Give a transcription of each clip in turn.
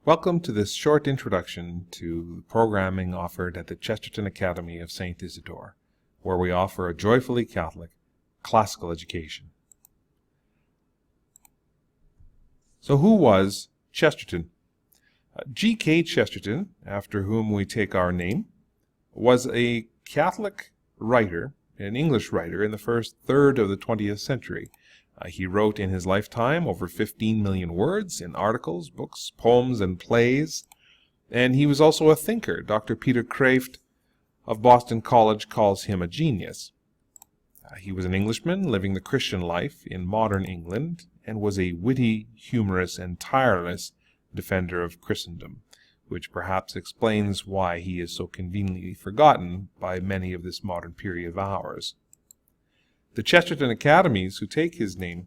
Welcome to this short introduction to programming offered at the Chesterton Academy of St. Isidore, where we offer a joyfully Catholic classical education. So who was Chesterton? G.K. Chesterton, after whom we take our name, was a Catholic writer, an English writer in the first third of the 20th century. He wrote in his lifetime over 15 million words in articles, books, poems, and plays. And he was also a thinker. Dr. Peter Kraft of Boston College calls him a genius. He was an Englishman living the Christian life in modern England and was a witty, humorous, and tireless defender of Christendom, which perhaps explains why he is so conveniently forgotten by many of this modern period of ours. The Chesterton Academies, who take his name,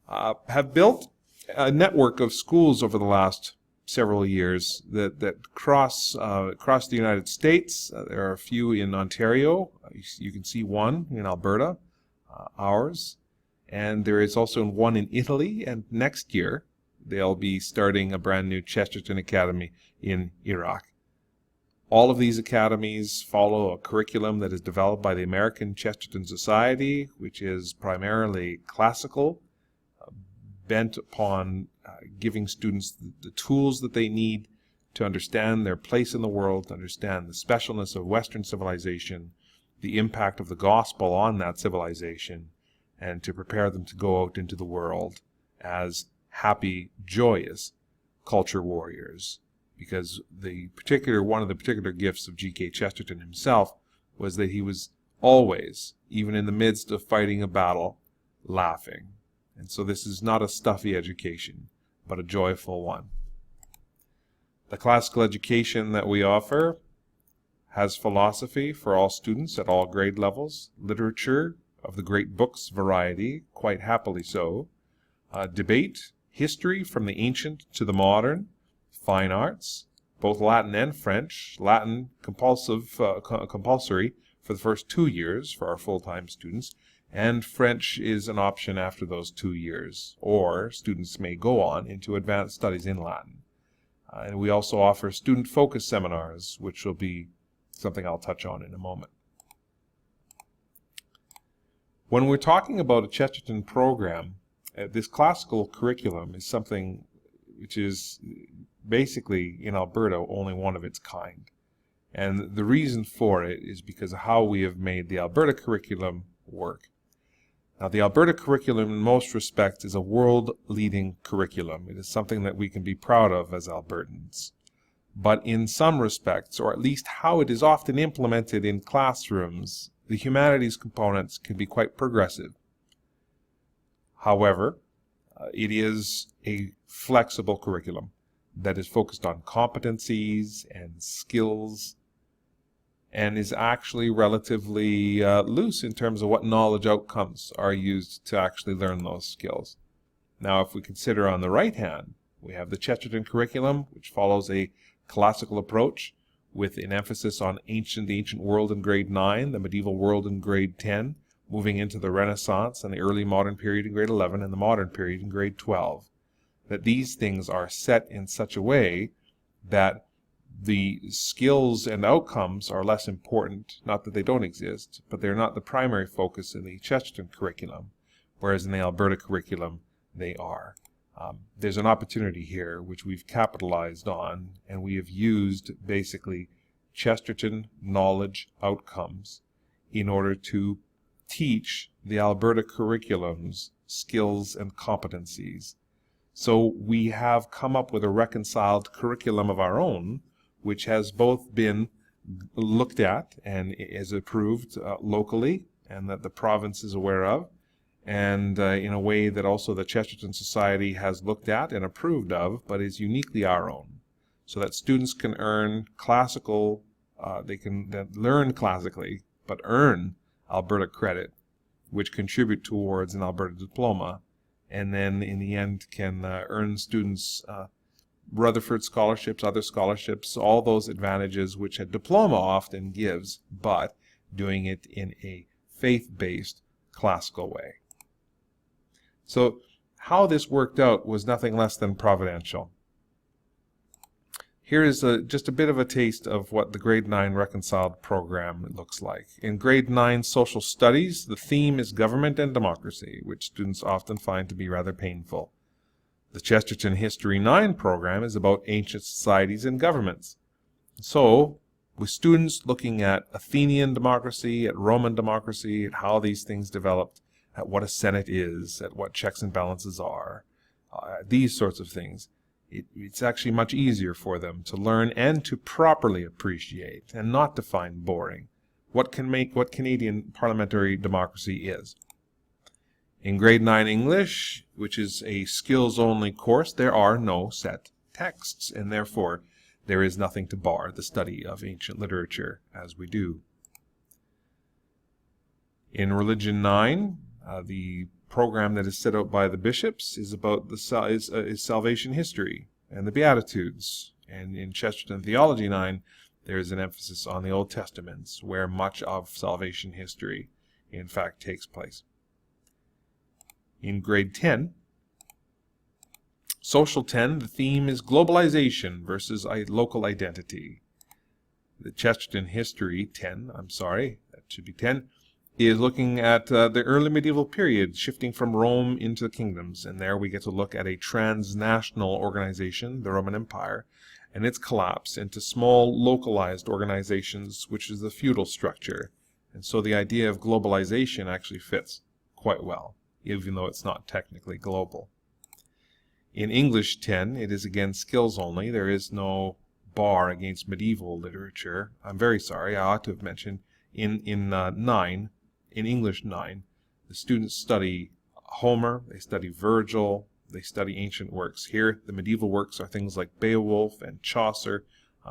have built a network of schools over the last several years that cross the United States. There are a few in Ontario. You can see one in Alberta, ours. And there is also one in Italy, and next year they'll be starting a brand new Chesterton Academy in Iraq. All of these academies follow a curriculum that is developed by the American Chesterton Society, which is primarily classical, bent upon giving students the tools that they need to understand their place in the world, to understand the specialness of Western civilization, the impact of the gospel on that civilization, and to prepare them to go out into the world as happy, joyous culture warriors. Because one of the particular gifts of G.K. Chesterton himself was that he was always, even in the midst of fighting a battle, laughing. And so this is not a stuffy education, but a joyful one. The classical education that we offer has philosophy for all students at all grade levels, literature of the great books variety, quite happily so, debate, history from the ancient to the modern, fine arts, both Latin and French, Latin compulsory for the first 2 years for our full-time students, and French is an option after those 2 years, or students may go on into advanced studies in Latin. And we also offer student-focused seminars, which will be something I'll touch on in a moment. When we're talking about a Chesterton program, this classical curriculum is something which is basically in Alberta only one of its kind. And the reason for it is because of how we have made the Alberta curriculum work. Now, the Alberta curriculum in most respects is a world-leading curriculum. It is something that we can be proud of as Albertans. But in some respects, or at least how it is often implemented in classrooms, the humanities components can be quite progressive. However, it is a flexible curriculum that is focused on competencies and skills and is actually relatively loose in terms of what knowledge outcomes are used to actually learn those skills. Now, if we consider on the right hand, we have the Chesterton curriculum, which follows a classical approach with an emphasis on the ancient world in grade 9, the medieval world in grade 10, moving into the Renaissance and the early modern period in grade 11 and the modern period in grade 12. That these things are set in such a way that the skills and outcomes are less important, not that they don't exist, but they're not the primary focus in the Chesterton curriculum, whereas in the Alberta curriculum, they are. There's an opportunity here which we've capitalized on, and we have used basically Chesterton knowledge outcomes in order to teach the Alberta curriculum's skills and competencies. So we have come up with a reconciled curriculum of our own, which has both been looked at and is approved locally, and that the province is aware of, and in a way that also the Chesterton Society has looked at and approved of, but is uniquely our own, so that students can earn classical, they can learn classically, but earn Alberta credit, which contribute towards an Alberta diploma, and then in the end can earn students Rutherford scholarships, other scholarships, all those advantages which a diploma often gives, but doing it in a faith-based classical way. So how this worked out was nothing less than providential. Here is just a bit of a taste of what the Grade 9 Reconciled program looks like. In Grade 9 Social Studies, the theme is government and democracy, which students often find to be rather painful. The Chesterton History 9 program is about ancient societies and governments. So, with students looking at Athenian democracy, at Roman democracy, at how these things developed, at what a senate is, at what checks and balances are, these sorts of things, it's actually much easier for them to learn and to properly appreciate and not to find boring what Canadian parliamentary democracy is. In Grade 9 English, which is a skills-only course, there are no set texts, and therefore there is nothing to bar the study of ancient literature as we do. In Religion 9, the program that is set out by the bishops is about is salvation history and the Beatitudes. And in Chesterton Theology 9, there is an emphasis on the Old Testaments, where much of salvation history, in fact, takes place. In Grade 10, Social 10, the theme is globalization versus local identity. The Chesterton History 10, that should be 10, is looking at the early medieval period, shifting from Rome into the kingdoms. And there we get to look at a transnational organization, the Roman Empire, and its collapse into small localized organizations, which is the feudal structure. And so the idea of globalization actually fits quite well, even though it's not technically global. In English 10, it is again skills only. There is no bar against medieval literature. I'm very sorry, I ought to have mentioned in English 9, the students study Homer, they study Virgil, they study ancient works. Here, the medieval works are things like Beowulf and Chaucer,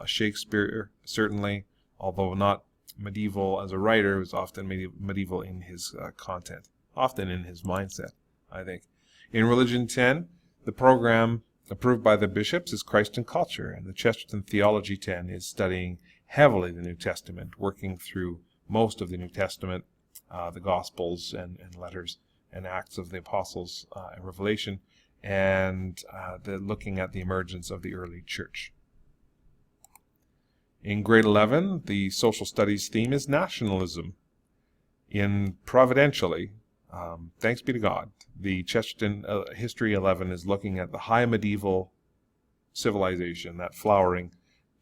Shakespeare, certainly, although not medieval as a writer, was often medieval in his content, often in his mindset, I think. In Religion 10, the program approved by the bishops is Christ and Culture, and the Chesterton Theology 10 is studying heavily the New Testament, working through most of the New Testament, the Gospels and letters and Acts of the Apostles and Revelation, and looking at the emergence of the early church. In Grade 11, the social studies theme is nationalism. In Providentially, thanks be to God, the Chesterton History 11 is looking at the high medieval civilization, that flowering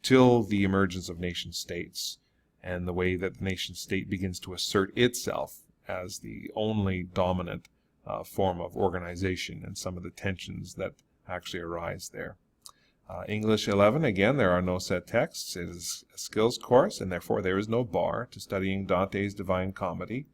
till the emergence of nation states, and the way that the nation state begins to assert itself as the only dominant form of organization, and some of the tensions that actually arise there. English 11, again, there are no set texts. It is a skills course, and therefore there is no bar to studying Dante's Divine Comedy.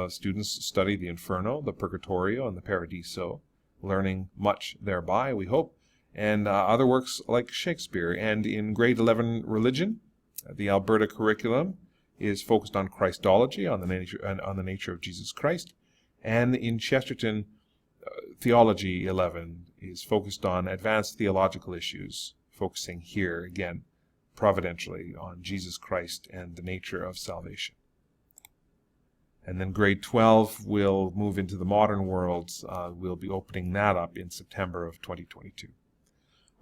Students study the Inferno, the Purgatorio, and the Paradiso, learning much thereby, we hope, and other works like Shakespeare. And in Grade 11 Religion, the Alberta curriculum is focused on Christology, on the nature of Jesus Christ, and in Chesterton Theology 11 is focused on advanced theological issues, focusing here again providentially on Jesus Christ and the nature of salvation. And then Grade 12 will move into the modern worlds. We'll be opening that up in September of 2022.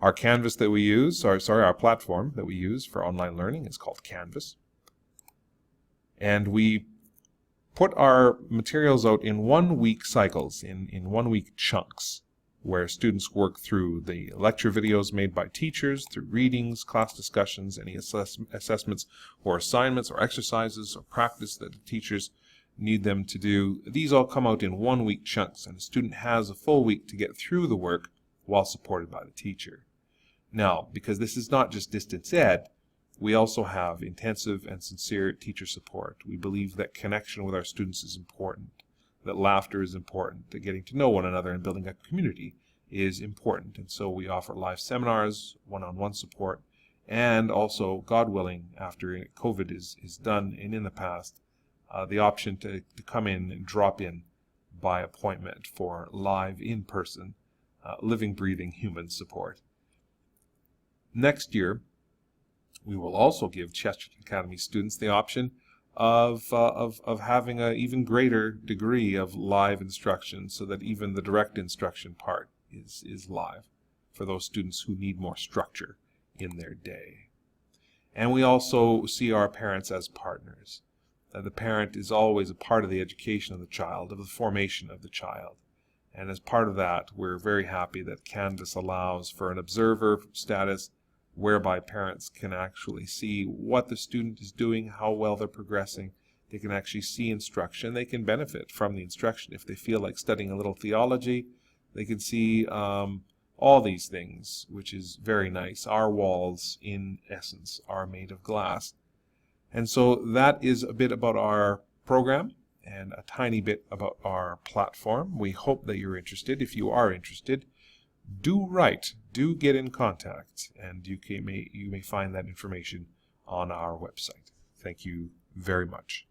Our Canvas that we use, our platform that we use for online learning is called Canvas. And we put our materials out in 1 week cycles, in 1 week chunks, where students work through the lecture videos made by teachers, through readings, class discussions, any assessments or assignments or exercises or practice that the teachers need them to do. These all come out in 1 week chunks, and the student has a full week to get through the work while supported by the teacher. Now, because this is not just distance ed, we also have intensive and sincere teacher support. We believe that connection with our students is important, that laughter is important, that getting to know one another and building a community is important. And so we offer live seminars, one-on-one support, and also, God willing, after COVID is done and in the past, the option to come in and drop in by appointment for live, in-person, living, breathing human support. Next year, we will also give Chesterton Academy students the option of having an even greater degree of live instruction, so that even the direct instruction part is live for those students who need more structure in their day. And we also see our parents as partners. The parent is always a part of the education of the child, of the formation of the child. And as part of that, we're very happy that Canvas allows for an observer status whereby parents can actually see what the student is doing, how well they're progressing. They can actually see instruction. They can benefit from the instruction. If they feel like studying a little theology, they can see all these things, which is very nice. Our walls, in essence, are made of glass. And so that is a bit about our program and a tiny bit about our platform. We hope that you're interested. If you are interested, do write, do get in contact, and you may find that information on our website. Thank you very much.